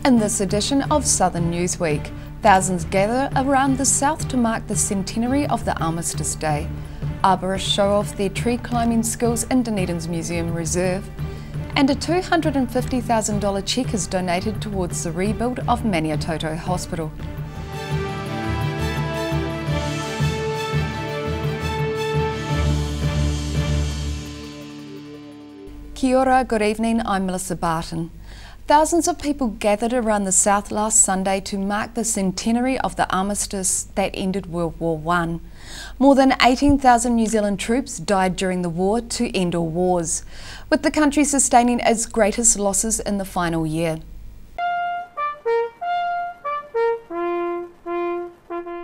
In this edition of Southern Newsweek, thousands gather around the south to mark the centenary of the Armistice Day. Arborists show off their tree climbing skills in Dunedin's Museum Reserve, and a $250,000 cheque is donated towards the rebuild of Maniatoto Hospital. Kia ora, good evening, I'm Melissa Barton. Thousands of people gathered around the south last Sunday to mark the centenary of the armistice that ended World War I. More than 18,000 New Zealand troops died during the war to end all wars, with the country sustaining its greatest losses in the final year.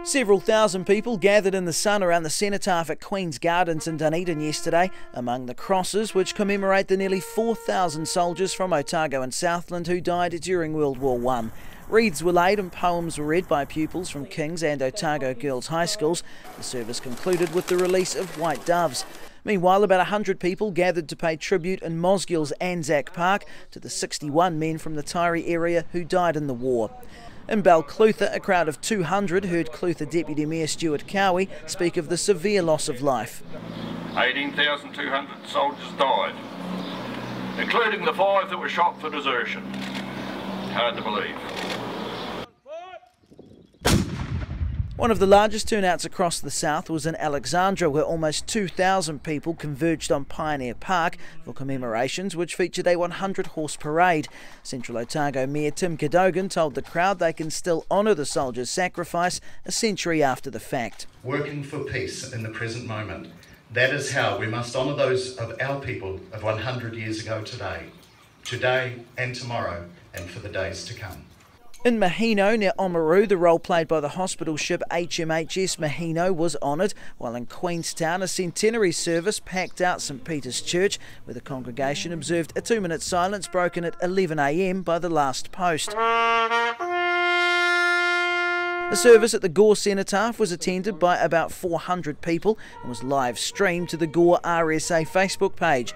Several thousand people gathered in the sun around the cenotaph at Queen's Gardens in Dunedin yesterday, among the crosses which commemorate the nearly 4,000 soldiers from Otago and Southland who died during World War I. Wreaths were laid and poems were read by pupils from King's and Otago Girls High Schools. The service concluded with the release of white doves. Meanwhile, about 100 people gathered to pay tribute in Mosgill's Anzac Park to the 61 men from the Taieri area who died in the war. In Balclutha, a crowd of 200 heard Clutha Deputy Mayor Stuart Cowie speak of the severe loss of life. 18,200 soldiers died, including the 5 that were shot for desertion. Hard to believe. One of the largest turnouts across the south was in Alexandra, where almost 2,000 people converged on Pioneer Park for commemorations which featured a 100-horse parade. Central Otago Mayor Tim Cadogan told the crowd they can still honour the soldiers' sacrifice a century after the fact. Working for peace in the present moment, that is how we must honour those of our people of 100 years ago today and tomorrow, and for the days to come. In Mahino, near Oamaru, the role played by the hospital ship HMHS Mahino was honoured, while in Queenstown a centenary service packed out St Peter's Church, where the congregation observed a 2-minute silence broken at 11 a.m. by the last post. The service at the Gore Cenotaph was attended by about 400 people and was live streamed to the Gore RSA Facebook page.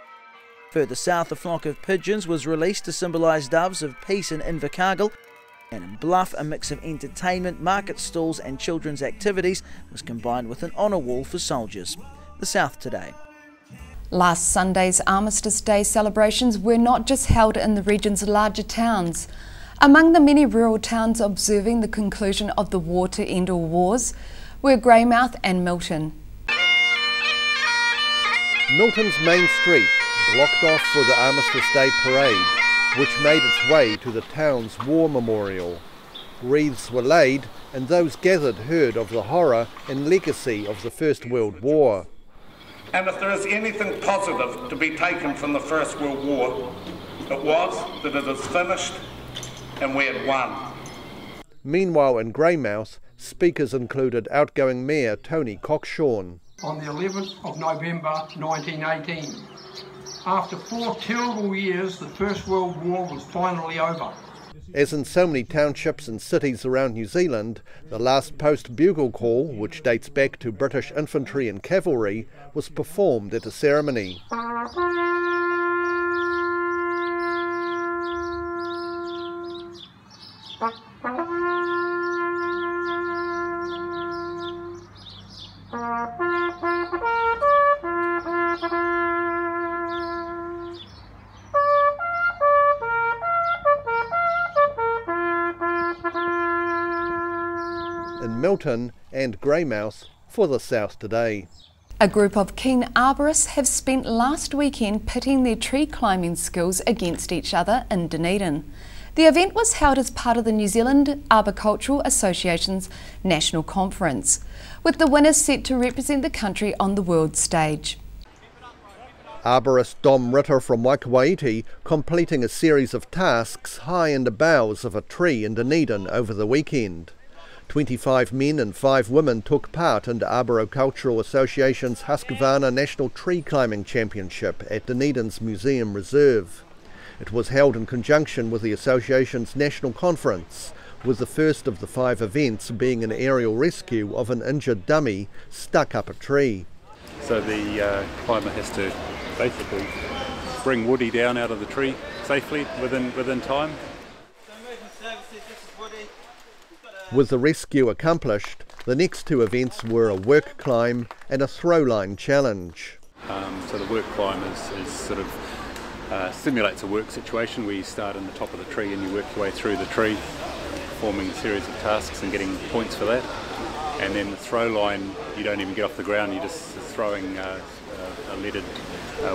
Further south, a flock of pigeons was released to symbolise doves of peace in Invercargill. And in Bluff, a mix of entertainment, market stalls and children's activities was combined with an honour wall for soldiers. The South Today. Last Sunday's Armistice Day celebrations were not just held in the region's larger towns. Among the many rural towns observing the conclusion of the war to end all wars were Greymouth and Milton. Milton's main street blocked off for the Armistice Day parade, which made its way to the town's war memorial. Wreaths were laid and those gathered heard of the horror and legacy of the First World War. And if there is anything positive to be taken from the First World War, it was that it is finished and we had won. Meanwhile in Greymouth, speakers included outgoing Mayor Tony Cockshawn. On the 11th of November 1918. After 4 terrible years, the First World War was finally over. As in so many townships and cities around New Zealand, the last post bugle call, which dates back to British infantry and cavalry, was performed at a ceremony. In Milton and Greymouth for the South Today. A group of keen arborists have spent last weekend pitting their tree climbing skills against each other in Dunedin. The event was held as part of the New Zealand Arboricultural Association's National Conference, with the winners set to represent the country on the world stage. Arborist Dom Ritter from Waikawaiti completing a series of tasks high in the boughs of a tree in Dunedin over the weekend. 25 men and 5 women took part in the Arboricultural Association's Husqvarna National Tree Climbing Championship at Dunedin's Museum Reserve. It was held in conjunction with the association's national conference, with the first of the 5 events being an aerial rescue of an injured dummy stuck up a tree. So the climber has to basically bring Woody down out of the tree safely within time. With the rescue accomplished, the next two events were a work climb and a throwline challenge. So the work climb is sort of simulates a work situation where you start in the top of the tree and you work your way through the tree, performing a series of tasks and getting points for that. And then the throw line, you don't even get off the ground, you're just throwing a leaded,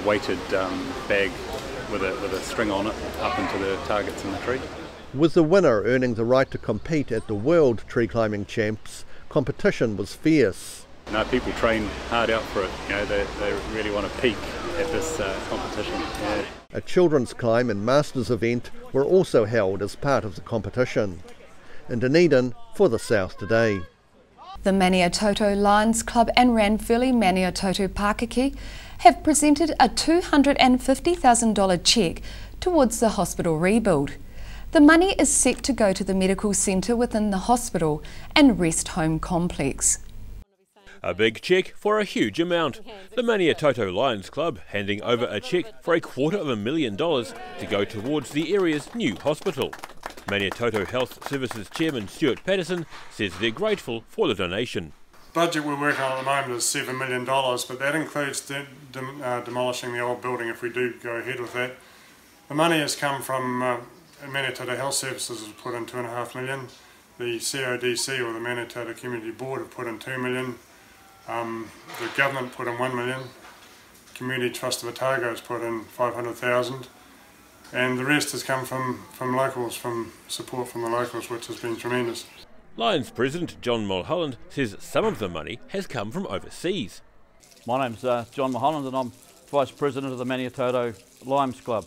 weighted bag with a string on it up into the targets in the tree. With the winner earning the right to compete at the World Tree Climbing Champs, competition was fierce. No, people train hard out for it. You know, they really want to peak at this competition. Yeah. A children's climb and masters event were also held as part of the competition. In Dunedin for the South Today. The Maniatoto Lions Club and Ranfurly Maniatoto Pakeke have presented a $250,000 cheque towards the hospital rebuild. The money is set to go to the medical centre within the hospital and rest home complex. A big cheque for a huge amount. The Maniatoto Lions Club handing over a cheque for $250,000 to go towards the area's new hospital. Maniatoto Health Services Chairman Stuart Patterson says they're grateful for the donation. The budget we're working on at the moment is $7 million, but that includes demolishing the old building if we do go ahead with that. The money has come from Maniatoto Health Services has put in $2.5 million. The CODC, or the Maniatoto Community Board, have put in $2 million. The government put in $1 million. Community Trust of Otago has put in $500,000. And the rest has come from locals, from support from the locals, which has been tremendous. Lions President John Mulholland says some of the money has come from overseas. My name's John Mulholland and I'm Vice President of the Maniatoto Lions Club.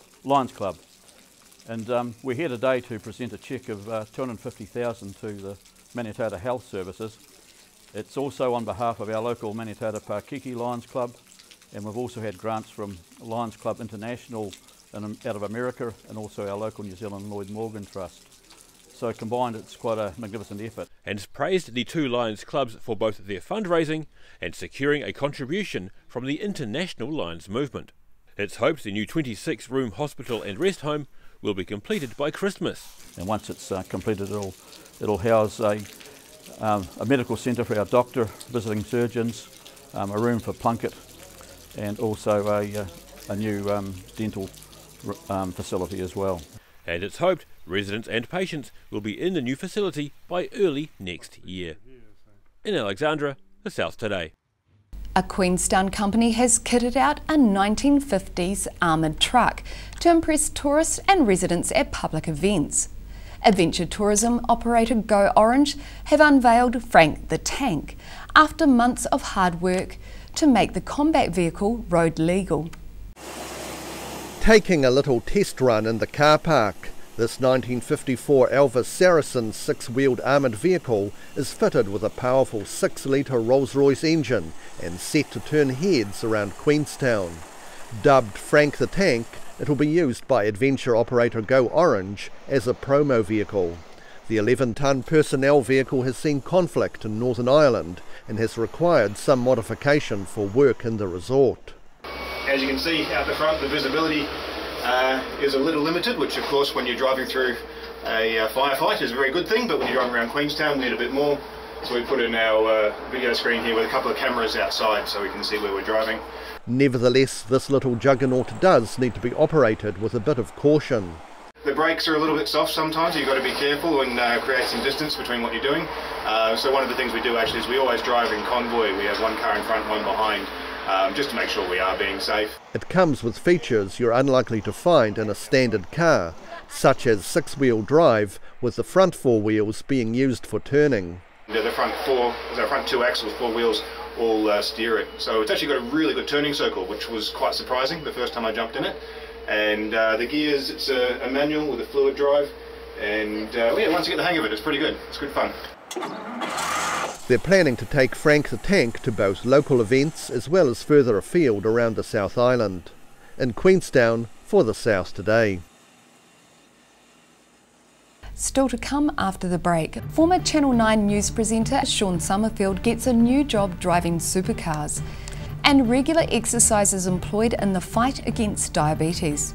And we're here today to present a cheque of $250,000 to the Maniatoto Health Services. It's also on behalf of our local Maniatoto Pakeke Lions Club, and we've also had grants from Lions Club International out of America and also our local New Zealand Lloyd Morgan Trust. So combined it's quite a magnificent effort. And praised the two Lions clubs for both their fundraising and securing a contribution from the international Lions movement. It's hoped the new 26-room hospital and rest home will be completed by Christmas. And once it's completed it'll house a medical centre for our doctor, visiting surgeons, a room for Plunkett and also a new dental facility as well. And it's hoped residents and patients will be in the new facility by early next year. In Alexandra, the South Today. A Queenstown company has kitted out a 1950s armoured truck to impress tourists and residents at public events. Adventure tourism operator Go Orange have unveiled Frank the Tank after months of hard work to make the combat vehicle road legal. Taking a little test run in the car park, this 1954 Elvis Saracen six-wheeled armoured vehicle is fitted with a powerful 6-litre Rolls-Royce engine and set to turn heads around Queenstown. Dubbed Frank the Tank, it will be used by adventure operator Go Orange as a promo vehicle. The 11-tonne personnel vehicle has seen conflict in Northern Ireland and has required some modification for work in the resort. As you can see out the front, the visibility is a little limited, which of course when you're driving through a firefight is a very good thing, but when you're driving around Queenstown we need a bit more. So we put in our video screen here with a couple of cameras outside so we can see where we're driving. Nevertheless, this little juggernaut does need to be operated with a bit of caution. The brakes are a little bit soft sometimes, you've got to be careful and create some distance between what you're doing. So one of the things we do actually is we always drive in convoy. We have one car in front, one behind, just to make sure we are being safe. It comes with features you're unlikely to find in a standard car, such as 6-wheel drive, with the front 4 wheels being used for turning. The front 2 axles, 4 wheels, all steer it. So it's actually got a really good turning circle, which was quite surprising the first time I jumped in it. And the gears, it's a manual with a fluid drive. And yeah, once you get the hang of it, it's pretty good. It's good fun. They're planning to take Frank the Tank to both local events as well as further afield around the South Island. In Queenstown for the South Today. Still to come after the break, former Channel 9 news presenter Sean Summerfield gets a new job driving supercars, and regular exercise is employed in the fight against diabetes.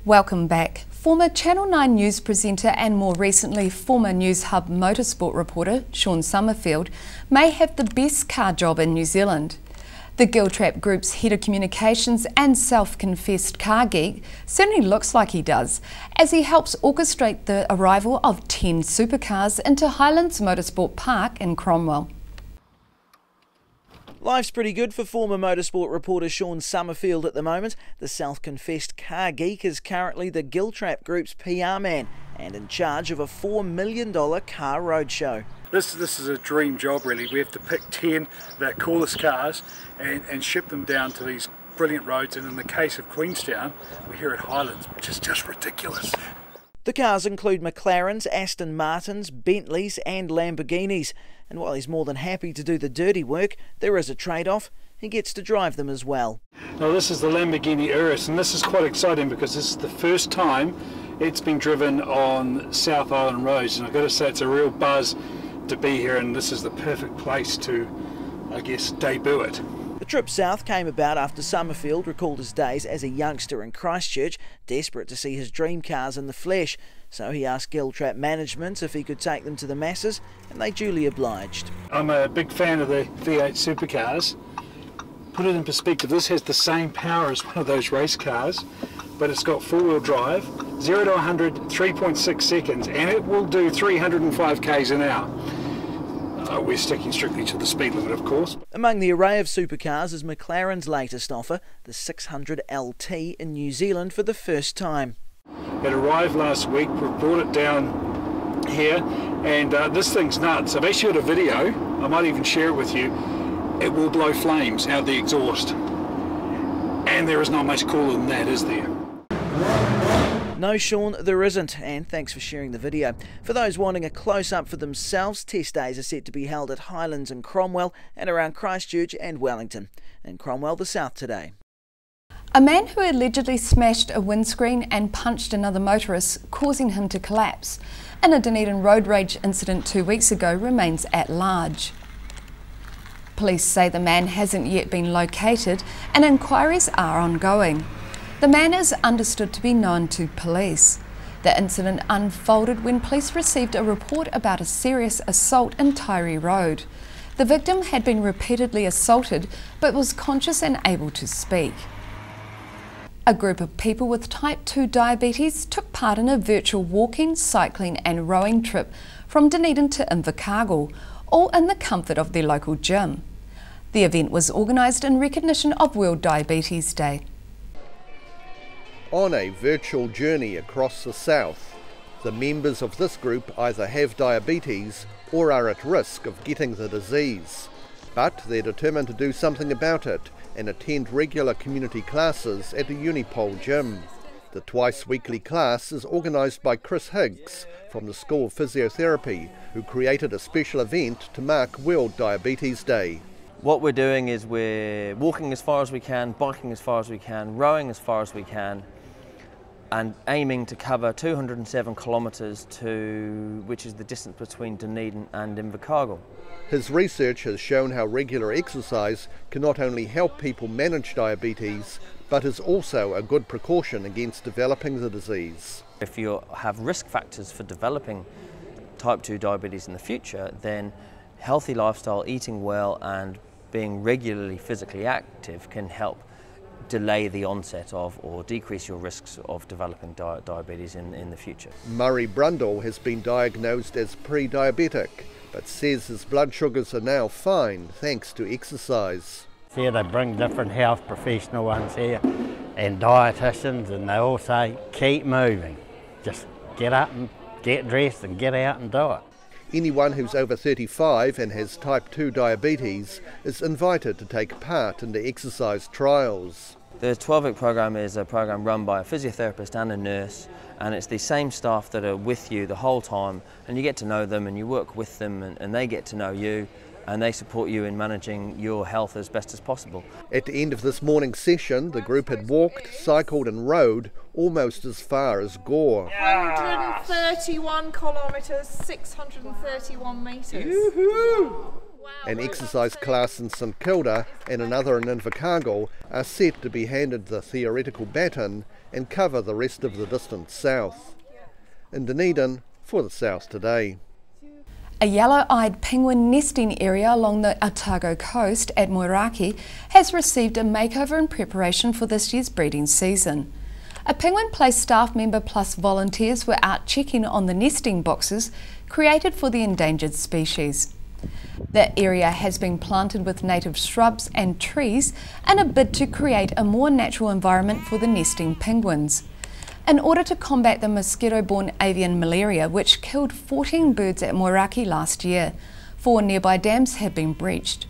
Welcome back. Former Channel 9 news presenter and more recently former News Hub motorsport reporter Sean Summerfield may have the best car job in New Zealand. The Giltrap Group's head of communications and self-confessed car geek certainly looks like he does, as he helps orchestrate the arrival of 10 supercars into Highlands Motorsport Park in Cromwell. Life's pretty good for former motorsport reporter Sean Summerfield at the moment. The self-confessed car geek is currently the Giltrap Group's PR man and in charge of a $4 million car roadshow. This is a dream job really. We have to pick 10 of our coolest cars and ship them down to these brilliant roads, and in the case of Queenstown, we're here at Highlands, which is just ridiculous. The cars include McLarens, Aston Martins, Bentleys and Lamborghinis. And while he's more than happy to do the dirty work, there is a trade-off. He gets to drive them as well. Now this is the Lamborghini Urus, and this is quite exciting because this is the first time it's been driven on South Island roads, and I've got to say it's a real buzz to be here, and this is the perfect place to, I guess, debut it. The trip south came about after Summerfield recalled his days as a youngster in Christchurch, desperate to see his dream cars in the flesh. So he asked Giltrap management if he could take them to the masses, and they duly obliged. I'm a big fan of the V8 supercars. Put it in perspective, this has the same power as one of those race cars, but it's got four-wheel drive, 0 to 100, 3.6 seconds, and it will do 305 k's an hour. We're sticking strictly to the speed limit, of course. Among the array of supercars is McLaren's latest offer, the 600 LT in New Zealand for the first time. It arrived last week. We brought it down here, and this thing's nuts. I've actually got a video. I might even share it with you. It will blow flames out the exhaust, and there is not much cooler than that, is there? No, Sean, there isn't, and thanks for sharing the video. For those wanting a close-up for themselves, test days are set to be held at Highlands and Cromwell and around Christchurch and Wellington. In Cromwell, the south today. A man who allegedly smashed a windscreen and punched another motorist, causing him to collapse in a Dunedin road rage incident 2 weeks ago remains at large. Police say the man hasn't yet been located and inquiries are ongoing. The man is understood to be known to police. The incident unfolded when police received a report about a serious assault in Tyree Road. The victim had been repeatedly assaulted but was conscious and able to speak. A group of people with type 2 diabetes took part in a virtual walking, cycling and rowing trip from Dunedin to Invercargill, all in the comfort of their local gym. The event was organised in recognition of World Diabetes Day. On a virtual journey across the south, the members of this group either have diabetes or are at risk of getting the disease. But they're determined to do something about it and attend regular community classes at a Unipol gym. The twice-weekly class is organised by Chris Higgs from the School of Physiotherapy, who created a special event to mark World Diabetes Day. What we're doing is we're walking as far as we can, biking as far as we can, rowing as far as we can, and aiming to cover 207 kilometres which is the distance between Dunedin and Invercargill. His research has shown how regular exercise can not only help people manage diabetes, but is also a good precaution against developing the disease. If you have risk factors for developing type 2 diabetes in the future, then healthy lifestyle, eating well and being regularly physically active can help delay the onset of or decrease your risks of developing diabetes in the future. Murray Brundle has been diagnosed as pre-diabetic, but says his blood sugars are now fine thanks to exercise. Here they bring different health professional ones here and dietitians, and they all say keep moving, just get up and get dressed and get out and do it. Anyone who's over 35 and has type 2 diabetes is invited to take part in the exercise trials. The 12-week program is a program run by a physiotherapist and a nurse, and it's the same staff that are with you the whole time, and you get to know them and you work with them and they get to know you, and they support you in managing your health as best as possible. At the end of this morning's session, the group had walked, cycled and rowed almost as far as Gore. 131 kilometres, 631 metres. Yoo-hoo! An exercise class in St Kilda and another in Invercargill are set to be handed the theoretical baton and cover the rest of the distance south. In Dunedin, for the South Today. A yellow-eyed penguin nesting area along the Otago coast at Moeraki has received a makeover in preparation for this year's breeding season. A Penguin Place staff member plus volunteers were out checking on the nesting boxes created for the endangered species. The area has been planted with native shrubs and trees in a bid to create a more natural environment for the nesting penguins. In order to combat the mosquito-borne avian malaria, which killed 14 birds at Moeraki last year, 4 nearby dams have been breached.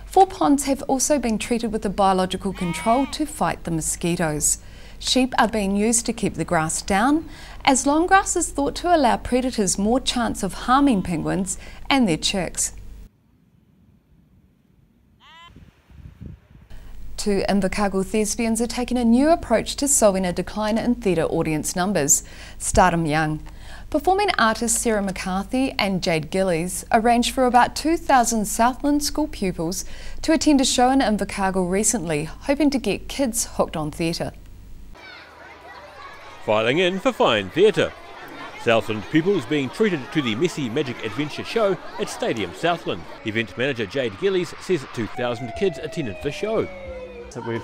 4 ponds have also been treated with a biological control to fight the mosquitoes. Sheep are being used to keep the grass down, as long grass is thought to allow predators more chance of harming penguins and their chicks. 2 Invercargill thespians are taking a new approach to solving a decline in theatre audience numbers. Stardom Young. Performing artists Sarah McCarthy and Jade Gillies arranged for about 2,000 Southland school pupils to attend a show in Invercargill recently, hoping to get kids hooked on theatre. Filing in for fine theatre. Southland pupils being treated to the Messy Magic Adventure show at Stadium Southland. Event manager Jade Gillies says 2,000 kids attended the show. So we've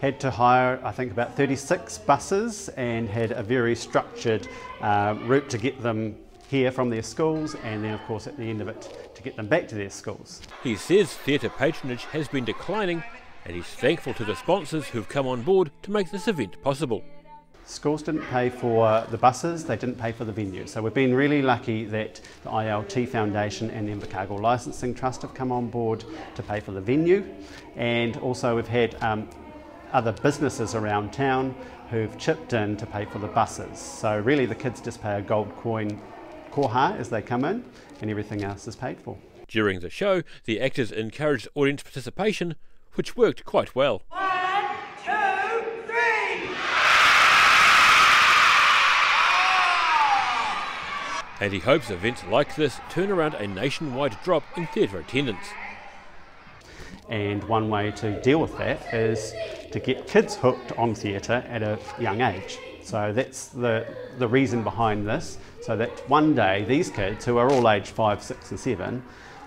had to hire, I think, about 36 buses and had a very structured route to get them here from their schools, and then of course at the end of it to get them back to their schools. He says theatre patronage has been declining and he's thankful to the sponsors who've come on board to make this event possible. Schools didn't pay for the buses, they didn't pay for the venue. So we've been really lucky that the ILT Foundation and the Invercargill Licensing Trust have come on board to pay for the venue. And also we've had other businesses around town who've chipped in to pay for the buses. So really the kids just pay a gold coin koha as they come in, and everything else is paid for. During the show, the actors encouraged audience participation, which worked quite well. And he hopes events like this turn around a nationwide drop in theatre attendance. And one way to deal with that is to get kids hooked on theatre at a young age. So that's the reason behind this, so that one day these kids, who are all aged 5, 6 and 7,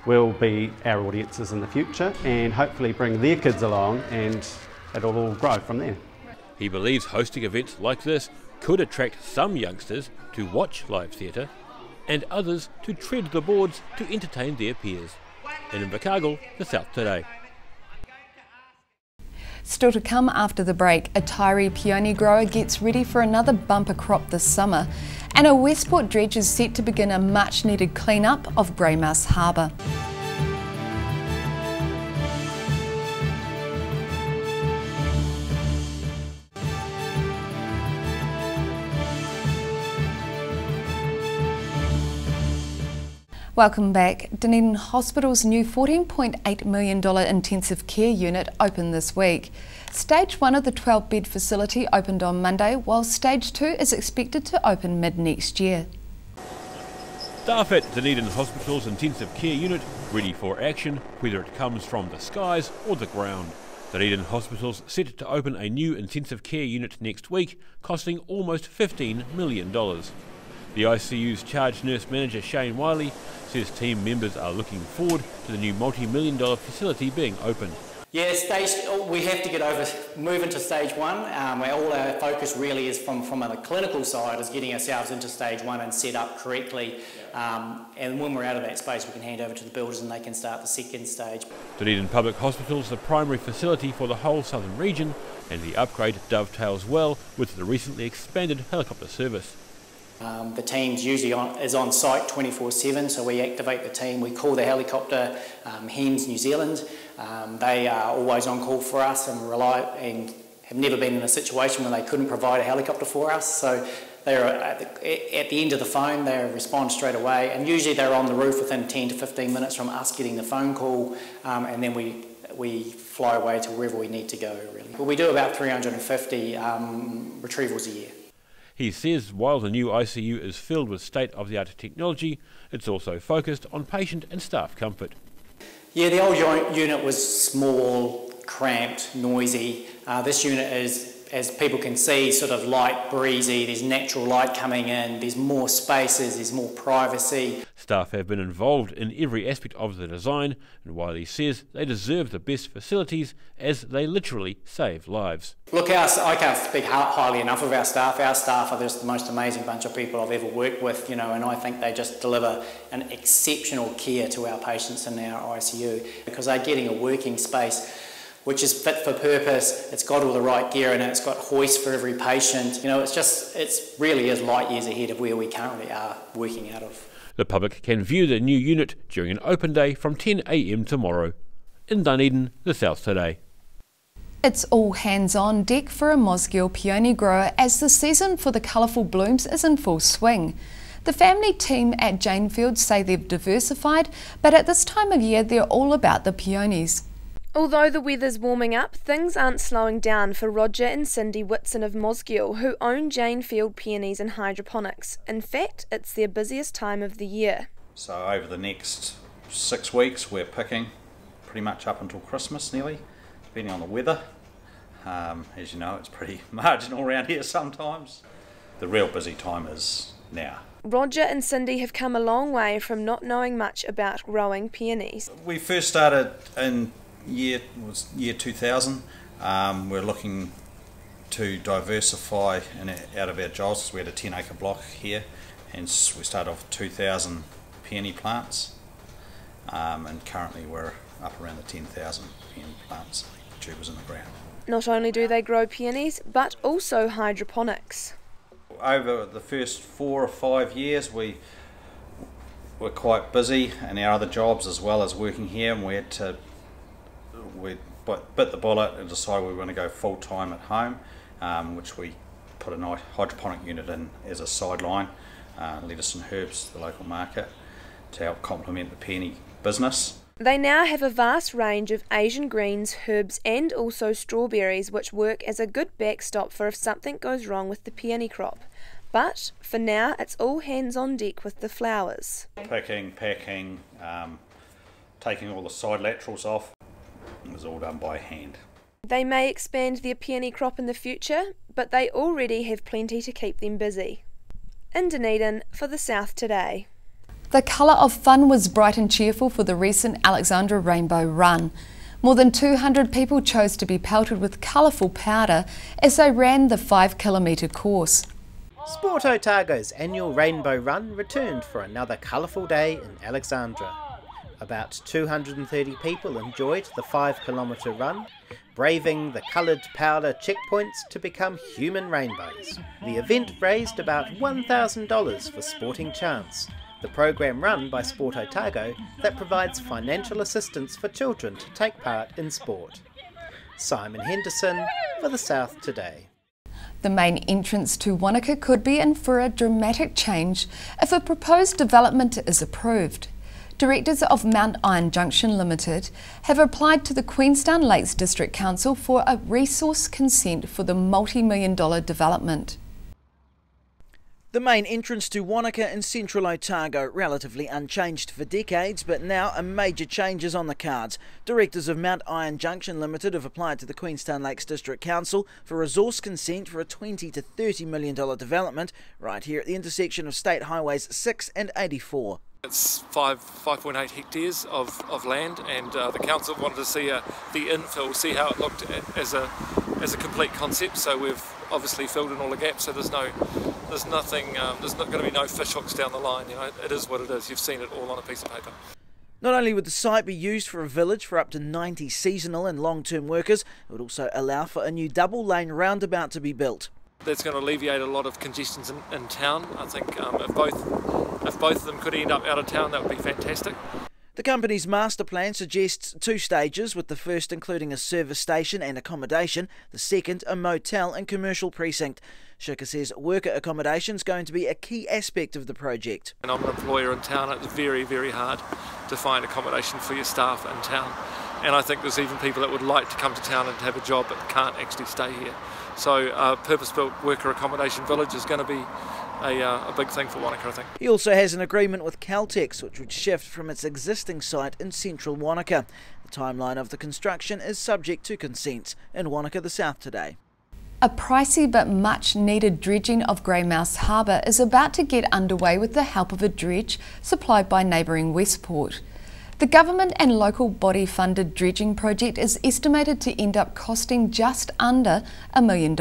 will be our audiences in the future and hopefully bring their kids along, and it'll all grow from there. He believes hosting events like this could attract some youngsters to watch live theatre and others to tread the boards to entertain their peers. In Invercargill, the South Today. Still to come after the break, a Tyree peony grower gets ready for another bumper crop this summer, and a Westport dredge is set to begin a much needed clean-up of Greymouse Harbour. Welcome back. Dunedin Hospital's new $14.8 million intensive care unit opened this week. Stage 1 of the 12-bed facility opened on Monday, while Stage 2 is expected to open mid-next year. Staff at Dunedin Hospital's intensive care unit ready for action, whether it comes from the skies or the ground. Dunedin Hospital's set to open a new intensive care unit next week, costing almost $15 million. The ICU's charge nurse manager Shane Wiley says team members are looking forward to the new multi-million-dollar facility being opened. Yeah, we have to move into stage 1. All our focus really is from a clinical side is getting ourselves into stage 1 and set up correctly. And when we're out of that space, we can hand over to the builders and they can start the second stage. Dunedin Public Hospital is the primary facility for the whole southern region, and the upgrade dovetails well with the recently expanded helicopter service. The team's usually is on site 24/7, so we activate the team. We call the helicopter HEMS New Zealand. They are always on call for us and have never been in a situation where they couldn't provide a helicopter for us. So they're at the end of the phone, they respond straight away, and usually they're on the roof within 10 to 15 minutes from us getting the phone call, and then we fly away to wherever we need to go, really. But we do about 350 retrievals a year. He says while the new ICU is filled with state-of-the-art technology, it's also focused on patient and staff comfort. Yeah, the old unit was small, cramped, noisy. This unit is, as people can see, sort of light, breezy. There's natural light coming in, there's more spaces, there's more privacy. Staff have been involved in every aspect of the design, and Wiley says they deserve the best facilities as they literally save lives. Look, I can't speak highly enough of our staff. Our staff are just the most amazing bunch of people I've ever worked with, you know, and I think they just deliver an exceptional care to our patients in our ICU because they're getting a working space which is fit for purpose. It's got all the right gear in it, it's got hoists for every patient. You know, it really is light years ahead of where we currently are working out of. The public can view the new unit during an open day from 10 a.m. tomorrow. In Dunedin, the South Today. It's all hands on deck for a Mosgiel peony grower as the season for the colourful blooms is in full swing. The family team at Janefield say they've diversified, but at this time of year they're all about the peonies. Although the weather's warming up, things aren't slowing down for Roger and Cindy Whitson of Mosgiel, who own Janefield Peonies and Hydroponics. In fact, it's their busiest time of the year. So over the next 6 weeks we're picking pretty much up until Christmas nearly, depending on the weather. As you know, it's pretty marginal around here sometimes. The real busy time is now. Roger and Cindy have come a long way from not knowing much about growing peonies. We first started in year 2000. We're looking to diversify out of our jobs. We had a 10-acre block here, and we started off with 2,000 peony plants, and currently we're up around the 10,000 peony plants, tubers in the ground. Not only do they grow peonies, but also hydroponics. Over the first 4 or 5 years we were quite busy in our other jobs as well as working here, and we bit the bullet and decided we were going to go full-time at home, which we put a hydroponic unit in as a sideline, lettuce and herbs to the local market to help complement the peony business. They now have a vast range of Asian greens, herbs and also strawberries, which work as a good backstop for if something goes wrong with the peony crop. But for now it's all hands on deck with the flowers. Picking, packing, taking all the side laterals off. It was all done by hand. They may expand their peony crop in the future, but they already have plenty to keep them busy. In Dunedin for the South Today. The colour of fun was bright and cheerful for the recent Alexandra Rainbow Run. More than 200 people chose to be pelted with colourful powder as they ran the 5-kilometre course. Sport Otago's annual Rainbow Run returned for another colourful day in Alexandra. About 230 people enjoyed the 5-kilometre run, braving the coloured powder checkpoints to become human rainbows. The event raised about $1,000 for Sporting Chance, the program run by Sport Otago that provides financial assistance for children to take part in sport. Simon Henderson for the South Today. The main entrance to Wanaka could be in for a dramatic change if a proposed development is approved. Directors of Mount Iron Junction Limited have applied to the Queenstown Lakes District Council for a resource consent for the multi-million-dollar development. The main entrance to Wanaka in central Otago, relatively unchanged for decades, but now a major change is on the cards. Directors of Mount Iron Junction Limited have applied to the Queenstown Lakes District Council for resource consent for a $20 to $30 million development right here at the intersection of State Highways 6 and 84. It's 5.8 hectares of land, and the council wanted to see the infill, see how it looked as a complete concept. So we've obviously filled in all the gaps. So there's not going to be no fish hooks down the line. You know, it is what it is. You've seen it all on a piece of paper. Not only would the site be used for a village for up to 90 seasonal and long-term workers, it would also allow for a new double-lane roundabout to be built. That's going to alleviate a lot of congestions in town. I think if both of them could end up out of town, that would be fantastic. The company's master plan suggests 2 stages, with the first including a service station and accommodation, the second a motel and commercial precinct. Shika says worker accommodation is going to be a key aspect of the project. And I'm an employer in town. It's very, very hard to find accommodation for your staff in town. And I think there's even people that would like to come to town and have a job but can't actually stay here. So purpose-built worker accommodation village is going to be a big thing for Wanaka, I think. He also has an agreement with Caltex, which would shift from its existing site in central Wanaka. The timeline of the construction is subject to consent. In Wanaka, the South Today. A pricey but much needed dredging of Greymouth Harbour is about to get underway with the help of a dredge supplied by neighbouring Westport. The government and local body funded dredging project is estimated to end up costing just under $1 million.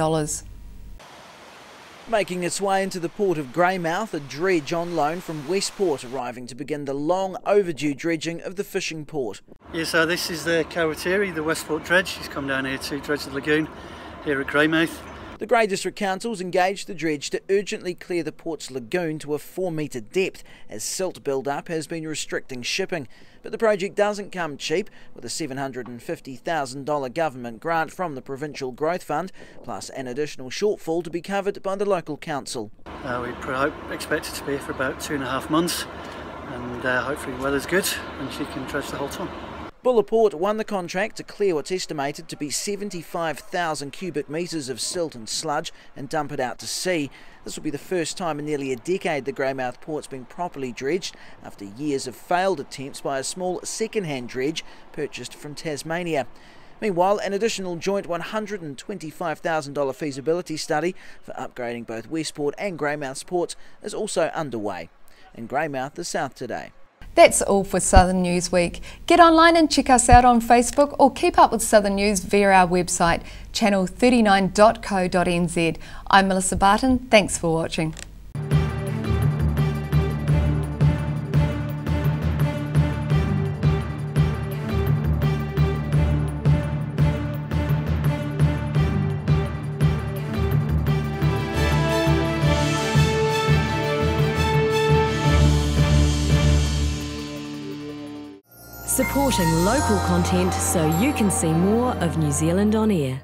Making its way into the port of Greymouth, a dredge on loan from Westport arriving to begin the long overdue dredging of the fishing port. Yeah, so this is the Kawatiri, the Westport dredge. He's come down here to dredge the lagoon here at Greymouth. The Grey District Council's engaged the dredge to urgently clear the port's lagoon to a 4-metre depth as silt build-up has been restricting shipping. But the project doesn't come cheap, with a $750,000 government grant from the Provincial Growth Fund, plus an additional shortfall to be covered by the local council. We expect it to be here for about 2.5 months, and hopefully the weather's good and she can dredge the whole time. Buller Port won the contract to clear what's estimated to be 75,000 cubic metres of silt and sludge and dump it out to sea. This will be the first time in nearly a decade the Greymouth port's been properly dredged after years of failed attempts by a small second-hand dredge purchased from Tasmania. Meanwhile, an additional joint $125,000 feasibility study for upgrading both Westport and Greymouth's ports is also underway. In Greymouth, the South Today. That's all for Southern Newsweek. Get online and check us out on Facebook or keep up with Southern News via our website, channel39.co.nz. I'm Melissa Barton. Thanks for watching. Supporting local content so you can see more of New Zealand on air.